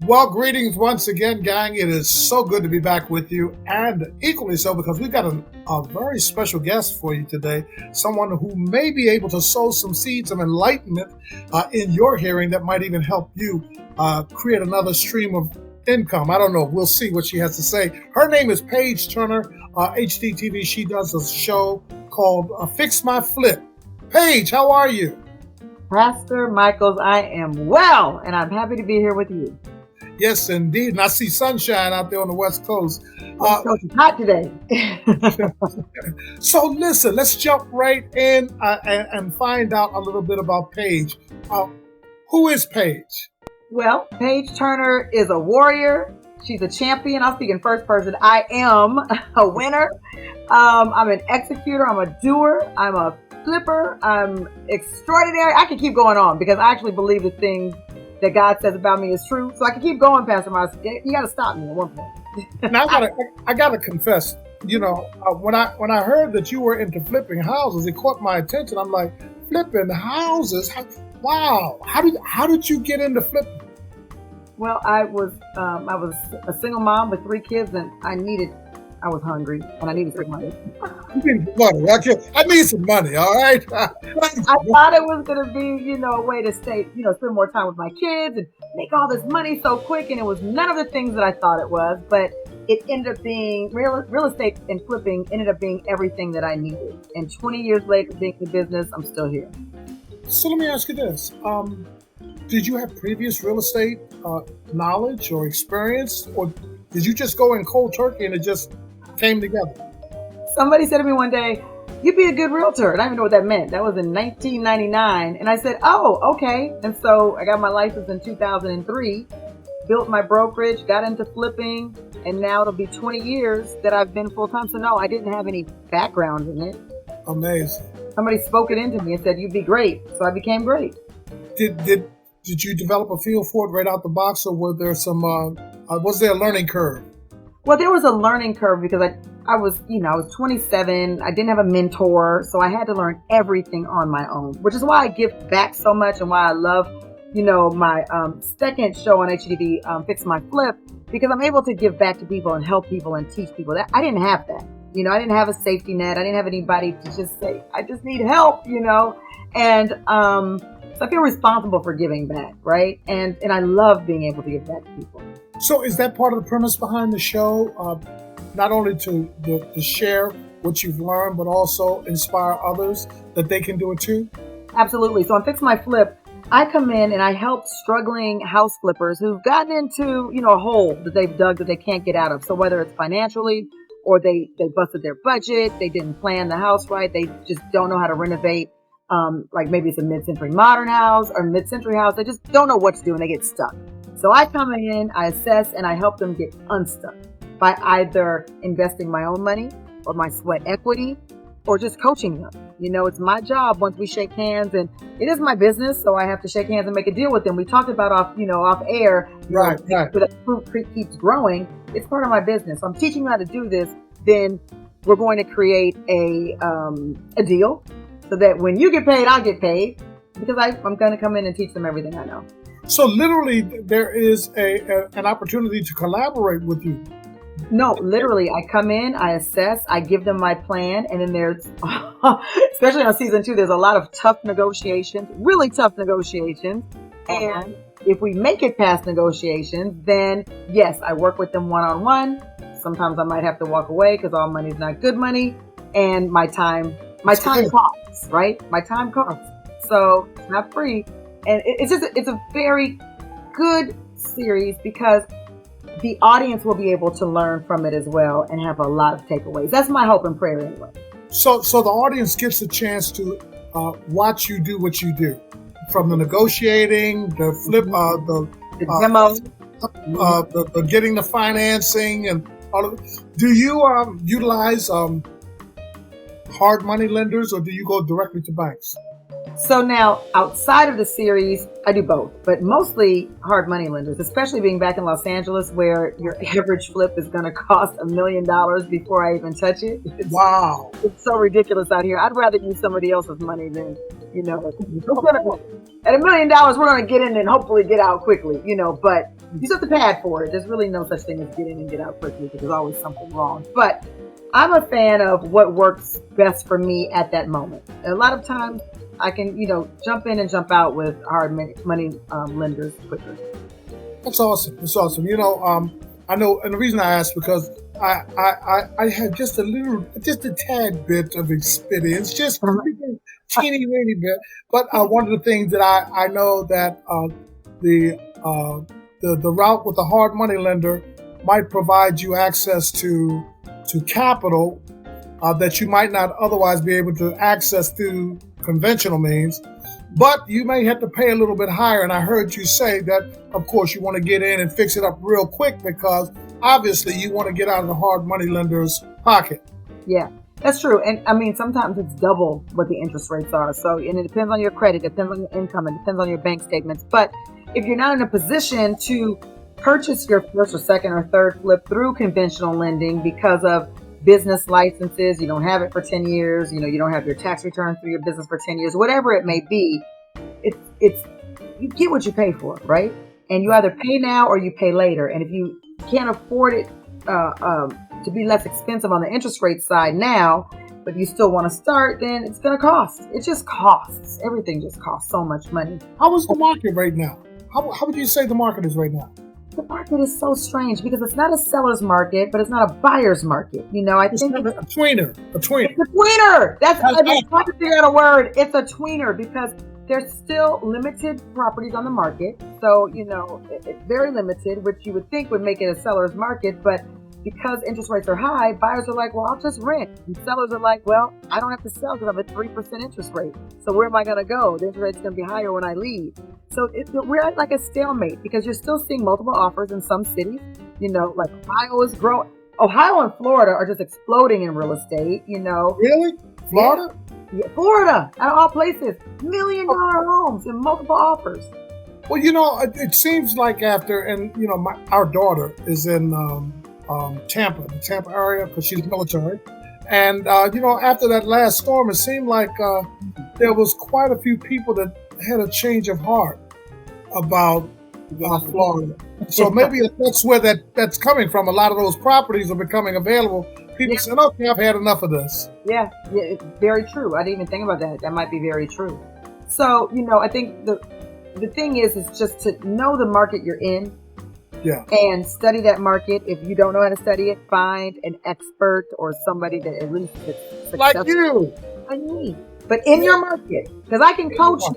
Well, greetings once again, gang. It is so good to be back with you, and equally so because we've got a very special guest for you today. Someone who may be able to sow some seeds of enlightenment in your hearing that might even help you create another stream of income. I don't know. We'll see what she has to say. Her name is Page Turner, HGTV. She does a show called Fix My Flip. Paige, how are you? Pastor Michaels, I am well, and I'm happy to be here with you. Yes, indeed. And I see sunshine out there on the West Coast. It's hot today. So listen, let's jump right in and find out a little bit about Paige. Who is Paige? Well, Page Turner is a warrior. She's a champion. I'll speak in first person. I am a winner. I'm an executor. I'm a doer. I'm a flipper. I'm extraordinary. I can keep going on because I actually believe the things that God says about me is true. So I can keep going, Pastor Miles. You got to stop me at one point. Now I gotta confess. You know, when I heard that you were into flipping houses, it caught my attention. I'm like, flipping houses? Wow! How did you get into flipping? Well, I was a single mom with 3 kids, and I was hungry and I needed some money. You need money. I need some money. All right. I thought it was going to be, a way to spend more time with my kids and make all this money so quick. And it was none of the things that I thought it was, but it ended up being real estate and flipping ended up being everything that I needed. And 20 years later, being in business, I'm still here. So let me ask you this. Did you have previous real estate knowledge or experience, or did you just go in cold turkey and it just came together? Somebody said to me one day, "You'd be a good realtor." And I didn't even know what that meant. That was in 1999. And I said, "Oh, okay." And so I got my license in 2003, built my brokerage, got into flipping, and now it'll be 20 years that I've been full-time. So no, I didn't have any background in it. Amazing. Somebody spoke it into me and said, "You'd be great." So I became great. Did you develop a feel for it right out the box, or were there was there a learning curve? Well, there was a learning curve because I was 27. I didn't have a mentor, so I had to learn everything on my own, which is why I give back so much and why I love, my second show on HGTV, Fix My Flip, because I'm able to give back to people and help people and teach people. That I didn't have that. I didn't have a safety net. I didn't have anybody to just say, "I just need help," and so I feel responsible for giving back, right? And I love being able to give back to people. So is that part of the premise behind the show? Not only to share what you've learned, but also inspire others that they can do it too? Absolutely. So on Fix My Flip, I come in and I help struggling house flippers who've gotten into, a hole that they've dug that they can't get out of. So whether it's financially or they busted their budget, they didn't plan the house right, they just don't know how to renovate. Like maybe it's a mid-century modern house or mid-century house. They just don't know what to do and they get stuck. So I come in, I assess, and I help them get unstuck by either investing my own money or my sweat equity or just coaching them. It's my job once we shake hands, and it is my business, so I have to shake hands and make a deal with them. We talked about off air, right. But the fruit keeps growing. It's part of my business. So I'm teaching you how to do this. Then we're going to create a deal so that when you get paid, I'll get paid because I'm going to come in and teach them everything I know. So literally, there is an opportunity to collaborate with you. No, literally, I come in, I assess, I give them my plan, and then there's, especially on season 2, there's a lot of tough negotiations, really tough negotiations. And if we make it past negotiations, then yes, I work with them one-on-one. Sometimes I might have to walk away because all money is not good money, and my time costs, right? My time costs, so it's not free. And it's a very good series because the audience will be able to learn from it as well and have a lot of takeaways. That's my hope and prayer anyway. So the audience gets a chance to watch you do what you do, from the negotiating, the flip, the demo, the getting the financing, and all of it. Do you utilize hard money lenders, or do you go directly to banks? So now, outside of the series, I do both, but mostly hard money lenders, especially being back in Los Angeles where your average flip is going to cost $1 million before I even touch it. Wow. It's so ridiculous out here. I'd rather use somebody else's money than You know, at $1 million, we're going to get in and hopefully get out quickly, you know, but you just have to pad for it. There's really no such thing as get in and get out quickly because there's always something wrong. But I'm a fan of what works best for me at that moment. And a lot of times I can, jump in and jump out with hard money lenders quicker. That's awesome. That's awesome. I know, and the reason I asked because I had just a tad bit of experience, just a teeny weeny bit. But one of the things that I know that the route with the hard money lender might provide you access to capital that you might not otherwise be able to access through conventional means. But you may have to pay a little bit higher. And I heard you say that, of course, you want to get in and fix it up real quick because obviously you want to get out of the hard money lender's pocket. Yeah, that's true. And I mean, sometimes it's double what the interest rates are. So, and it depends on your credit, it depends on your income, it depends on your bank statements. But if you're not in a position to purchase your first or second or third flip through conventional lending because of business licenses, you don't have it for 10 years, you don't have your tax return through your business for 10 years, whatever it may be, it's you get what you pay for, right? And you either pay now or you pay later. And if you can't afford it to be less expensive on the interest rate side now, but you still want to start, then it's going to cost. It just costs. Everything just costs so much money. How is the market right now? How would you say the market is right now? The market is so strange because it's not a seller's market, but it's not a buyer's market. I think it's a tweener. It's a tweener. I'm trying to figure out a word. It's a tweener because there's still limited properties on the market. So, it's very limited, which you would think would make it a seller's market. But because interest rates are high, buyers are like, well, I'll just rent. And sellers are like, well, I don't have to sell because I have a 3% interest rate. So where am I going to go? The interest rate's going to be higher when I leave. So we're at like a stalemate because you're still seeing multiple offers in some cities. Like Ohio is growing. Ohio and Florida are just exploding in real estate, Really? Florida? Yeah, Florida, out of all places. $1 million homes and multiple offers. Well, it seems like after, and, our daughter is in Tampa, the Tampa area, because she's military. And, after that last storm, it seemed like there was quite a few people that had a change of heart about Florida. So maybe that's where that's coming from. A lot of those properties are becoming available. People saying, okay, I've had enough of this. Yeah, it's very true. I didn't even think about that. That might be very true. So, I think the thing is just to know the market you're in. Yeah. And study that market. If you don't know how to study it, find an expert or somebody that at least is successful. Like you. Like me. But in your market. Because I can coach you.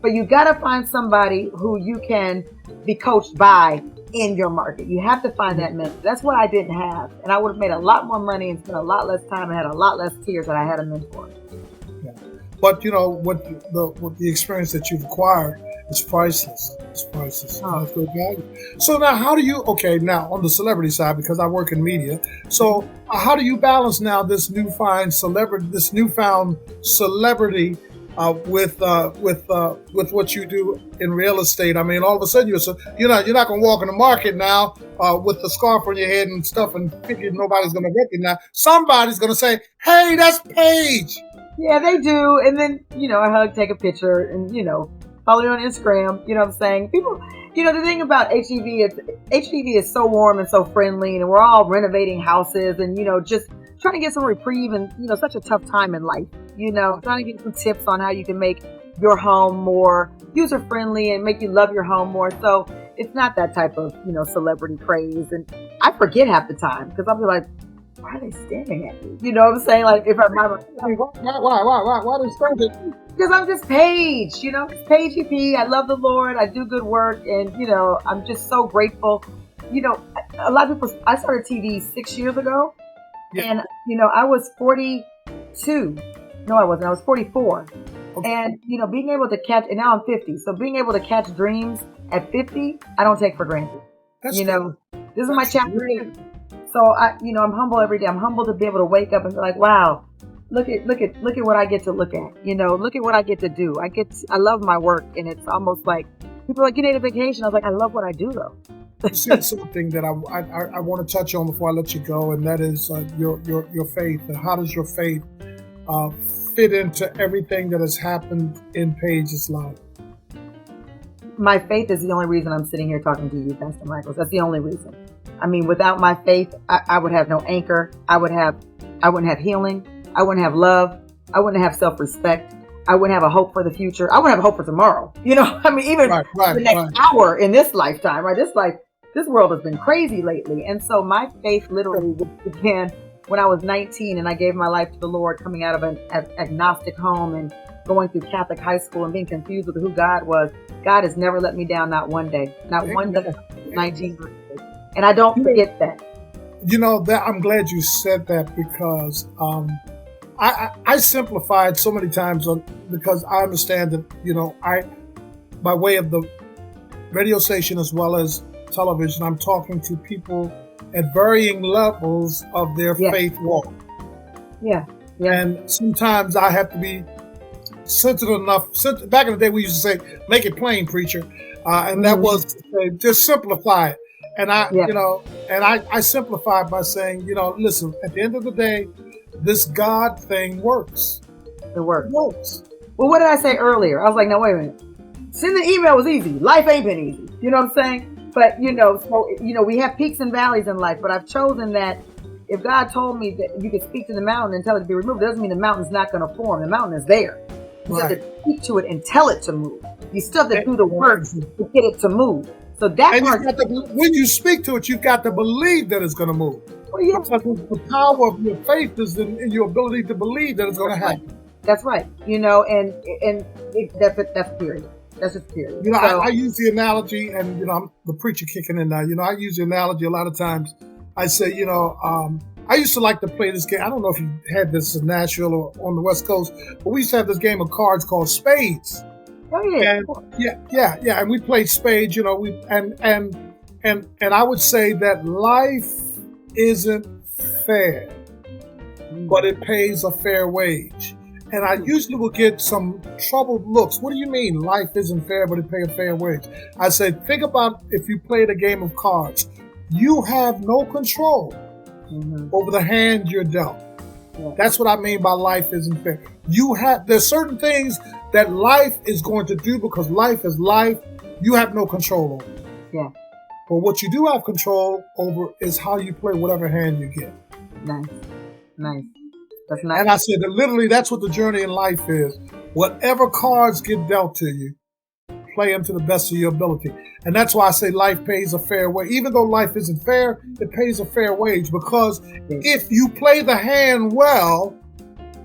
But you got to find somebody who you can be coached by in your market. You have to find that mentor. That's what I didn't have. And I would have made a lot more money and spent a lot less time and had a lot less tears that I had a mentor. Yeah. But, what the experience that you've acquired is priceless. It's priceless. Oh. Good value. So now now on the celebrity side, because I work in media, so how do you balance now this newfound celebrity with what you do in real estate? I mean, all of a sudden you're not going to walk in the market now with the scarf on your head and stuff and figure nobody's going to recognize. Somebody's going to say, "Hey, that's Paige." Yeah, they do. And then I hug, take a picture, and follow you on Instagram. You know what I'm saying? People, the thing about HGTV is so warm and so friendly, and we're all renovating houses and just trying to get some reprieve and such a tough time in life. Trying to get some tips on how you can make your home more user friendly and make you love your home more. So it's not that type of celebrity craze, and I forget half the time because I'll be like, why are they staring at me? You know what I'm saying? Like if I'm why are they staring? Because I'm just Paige, it's Paige EP. I love the Lord. I do good work, and I'm just so grateful. A lot of people. I started TV 6 years ago, and I was 42. No, I wasn't. I was 44. Okay. And being able to catch, and now I'm 50. So being able to catch dreams at 50, I don't take for granted. This is my chapter. So I'm humble every day. I'm humble to be able to wake up and be like, wow, look at what I get to look at. Look at what I get to do. I love my work, and it's almost like people are like, you need a vacation. I was like, I love what I do though. You said something that I want to touch on before I let you go, and that is your faith. And how does your faith uh, fit into everything that has happened in Paige's life? My faith is the only reason I'm sitting here talking to you, Pastor Michaels. That's the only reason. I mean, without my faith, I would have no anchor. I wouldn't have healing. I wouldn't have love. I wouldn't have self-respect. I wouldn't have a hope for the future. I wouldn't have a hope for tomorrow. I mean, even the next hour in this lifetime, right? This world has been crazy lately. And so my faith literally began when I was 19 and I gave my life to the Lord, coming out of an agnostic home and going through Catholic high school and being confused with who God was. God has never let me down, not one day, not one day. 19 years. And I don't forget that. That I'm glad you said that, because I simplified so many times because I understand that, I, by way of the radio station as well as television, I'm talking to people at varying levels of their faith walk. Yeah. And sometimes I have to be sensitive enough. Back in the day, we used to say, "Make it plain, preacher," and that was to say, just simplify it. And I simplified by saying, listen, at the end of the day, this God thing works. It works. Well, what did I say earlier? I was like, no, wait a minute. Sending an email was easy. Life ain't been easy. You know what I'm saying? But, we have peaks and valleys in life, but I've chosen that if God told me that you could speak to the mountain and tell it to be removed, it doesn't mean the mountain's not going to form. The mountain is there. You have to speak to it and tell it to move. You still have to do the work to get it to move. So that part, when you speak to it, you've got to believe that it's going to move. Well, yeah. Because the power of your faith is in your ability to believe that it's going to happen. That's right. That's period. That's just period. I use the analogy, and I'm the preacher kicking in now. I use the analogy a lot of times. I say, I used to like to play this game. I don't know if you had this in Nashville or on the West Coast, but we used to have this game of cards called spades. Oh yeah. And, and we played spades. And I would say that life isn't fair, but it pays a fair wage. And I usually will get some troubled looks. What do you mean life isn't fair, but it pays a fair wage? I say, think about if you played a game of cards. You have no control over the hand you're dealt. Yeah. That's what I mean by life isn't fair. There's certain things that life is going to do because life is life. You have no control over. Yeah. But what you do have control over is how you play whatever hand you get. Nice. That's nice. And I said that literally that's what the journey in life is. Whatever cards get dealt to you, play them to the best of your ability. And that's why I say life pays a fair wage. Even though life isn't fair, it pays a fair wage, because if you play the hand well,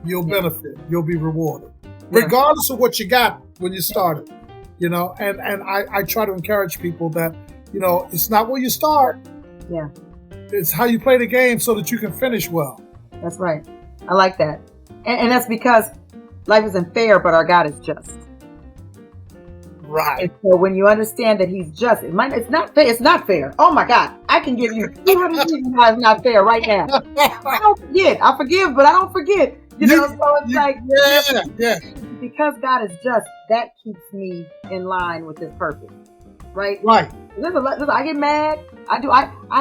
you'll benefit. You'll be rewarded. Regardless of what you got when you started. And I try to encourage people that, it's not where you start. Yeah. It's how you play the game so that you can finish well. That's right. I like that. And that's because life isn't fair, but our God is just. Right. And so when you understand that He's just, it's not fair. It's not fair. Oh my God. I can give you 200 reasons why it's not fair right now. I don't forget. I forgive, but I don't forget. So it's because God is just, that keeps me in line with His purpose. Right? Right. Listen, I get mad. I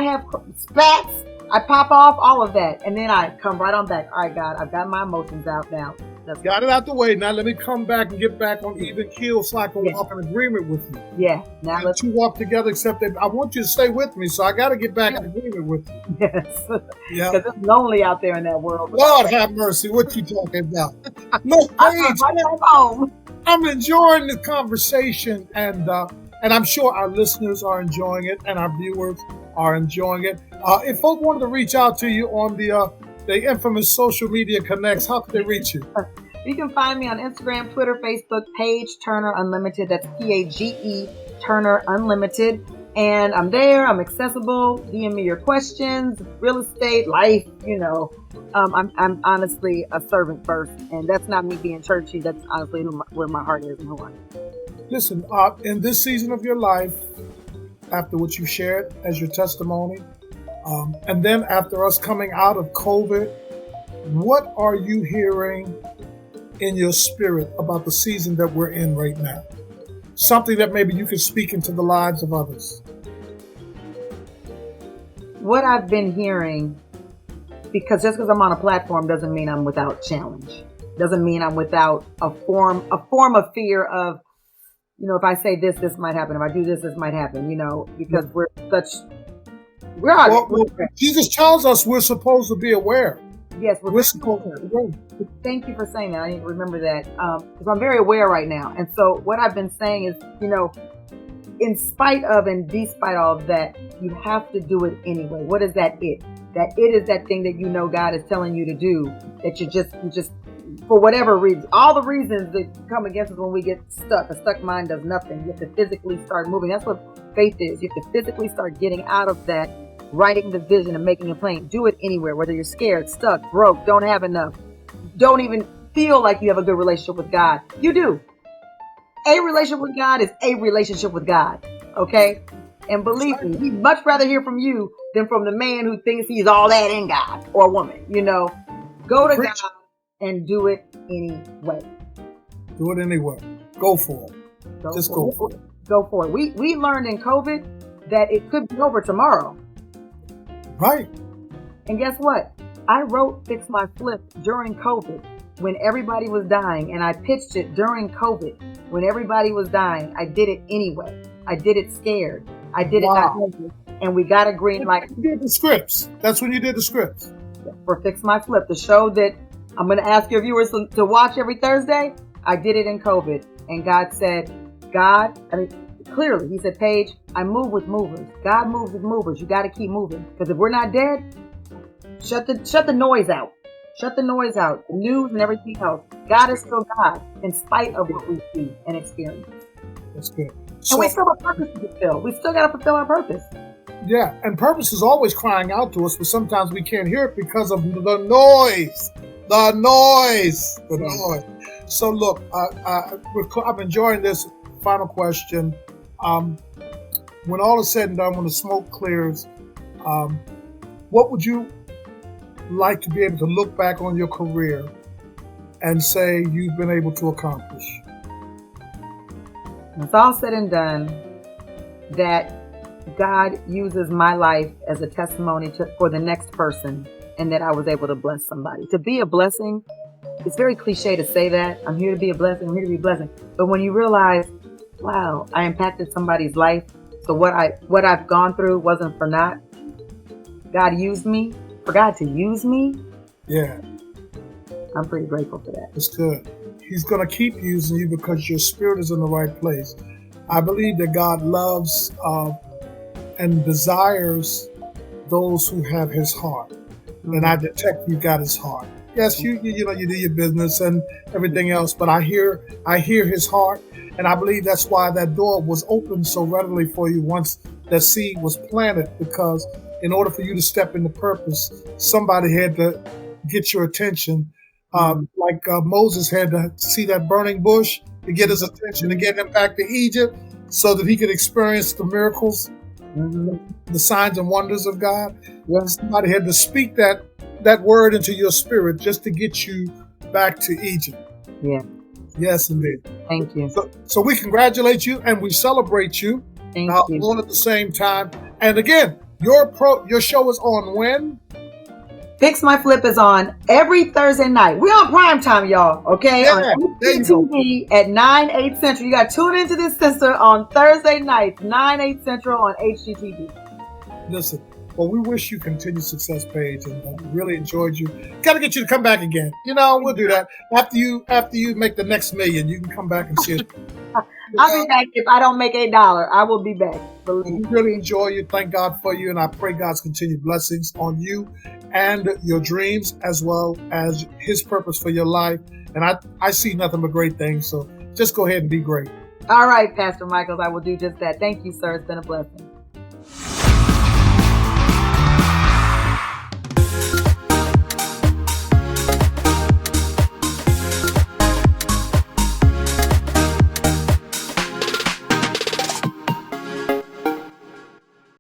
have spats. I pop off all of that. And then I come right on back. All right, God, I've got my emotions out now. Got it out the way. Now let me come back and get back on even keel so I can walk in agreement with you. Yeah. Now let's walk together, except that I want you to stay with me, so I got to get back in agreement with you. Yes. Yeah. Because it's lonely out there in that world. Lord have mercy. What you talking about? No, I'm enjoying the conversation, and I'm sure our listeners are enjoying it, and our viewers are enjoying it. If folks wanted to reach out to you on the infamous social media connects, how can they reach you? You can find me on Instagram, Twitter, Facebook, Page Turner Unlimited. That's Page Turner Unlimited. And I'm there. I'm accessible. DM me your questions, real estate, life. I'm honestly a servant first, and that's not me being churchy. That's honestly where my heart is and who I am. Listen, in this season of your life, after what you shared as your testimony, and then after us coming out of COVID, what are you hearing in your spirit about the season that we're in right now? Something that maybe you can speak into the lives of others. What I've been hearing, because just because I'm on a platform doesn't mean I'm without challenge. Doesn't mean I'm without a form of fear of, if I say this, this might happen. If I do this, this might happen, because we're Well, Jesus tells us we're supposed to be aware. Yes, we're supposed to be aware. Thank you for saying that. I need to remember that because I'm very aware right now. And so what I've been saying is, in spite of and despite all of that, you have to do it anyway. What is that it? That it is that thing that God is telling you to do, that you just for whatever reason, all the reasons that come against us when we get stuck. A stuck mind does nothing. You have to physically start moving. That's what faith is. You have to physically start getting out of that, writing the vision and making it plain. Do it anywhere, whether you're scared, stuck, broke, don't have enough, don't even feel like you have a good relationship with God. You do. A relationship with God is a relationship with God. Okay? And believe me, he'd much rather hear from you than from the man who thinks he's all that in God, or woman. Go to God and do it anyway. Do it anyway. Go for it. Go for it. Go for it. We learned in COVID that it could be over tomorrow. Right. And guess what? I wrote Fix My Flip during COVID when everybody was dying, and I pitched it during COVID when everybody was dying. I did it anyway. I did it scared. I did it not nervous, and we got a green light. You did the scripts. That's when you did the scripts. For Fix My Flip, the show that I'm going to ask your viewers to watch every Thursday. I did it in COVID, and God said, clearly, he said, Paige, I move with movers. God moves with movers. You got to keep moving, because if we're not dead, shut the noise out. Shut the noise out. The news and everything else. God is still God, in spite of what we see and experience. That's good. And we still have a purpose to fulfill. We still got to fulfill our purpose. Yeah, and purpose is always crying out to us, but sometimes we can't hear it because of the noise. The noise. So look, I'm enjoying this final question. When all is said and done, when the smoke clears, what would you like to be able to look back on your career and say you've been able to accomplish? When it's all said and done, that God uses my life as a testimony for the next person, and that I was able to bless somebody. To be a blessing, it's very cliche to say that. I'm here to be a blessing. I'm here to be a blessing. But when you realize, wow, I impacted somebody's life, so what I've gone through wasn't for naught. God used me. For God to use me. Yeah. I'm pretty grateful for that. It's good. He's going to keep using you because your spirit is in the right place. I believe that God loves and desires those who have his heart. And I detect you got his heart. Yes, you do your business and everything else, but I hear his heart, and I believe that's why that door was opened so readily for you once that seed was planted, because in order for you to step into purpose, somebody had to get your attention. Like Moses had to see that burning bush to get his attention, to get him back to Egypt so that he could experience the miracles, the signs and wonders of God. Yeah. Somebody had to speak that word into your spirit just to get you back to Egypt. Yeah. Yes, indeed. Thank you. So we congratulate you and we celebrate you. Thank you. All at the same time. And again, your show is on when? Fix My Flip is on every Thursday night. We're on prime time, y'all. Okay, Yeah, on HGTV at 9/8 Central. You got to tune into this sister on Thursday nights, 9/8 Central on HGTV. Listen, well, we wish you continued success, Paige, and really enjoyed you. Got to get you to come back again. We'll do that after you make the next million. You can come back and see it. I'll be back. If I don't make $1, I will be back. We really enjoy you. Thank God for you, and I pray God's continued blessings on you and your dreams, as well as his purpose for your life. And I see nothing but great things. So just go ahead and be great. All right, Pastor Michaels, I will do just that. Thank you, sir. It's been a blessing.